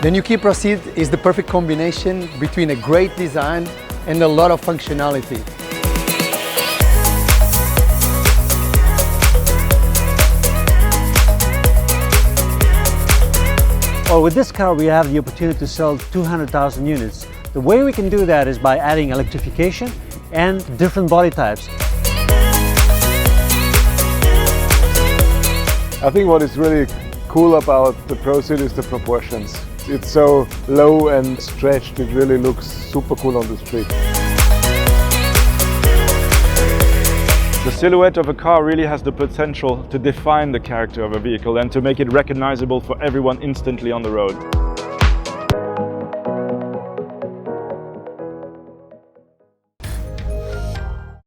The new Kia ProCeed is the perfect combination between a great design and a lot of functionality. Well, with this car we have the opportunity to sell 200,000 units. The way we can do that is by adding electrification and different body types. I think what is really cool about the ProCeed is the proportions. It's so low and stretched, it really looks super cool on the street. The silhouette of a car really has the potential to define the character of a vehicle and to make it recognizable for everyone instantly on the road.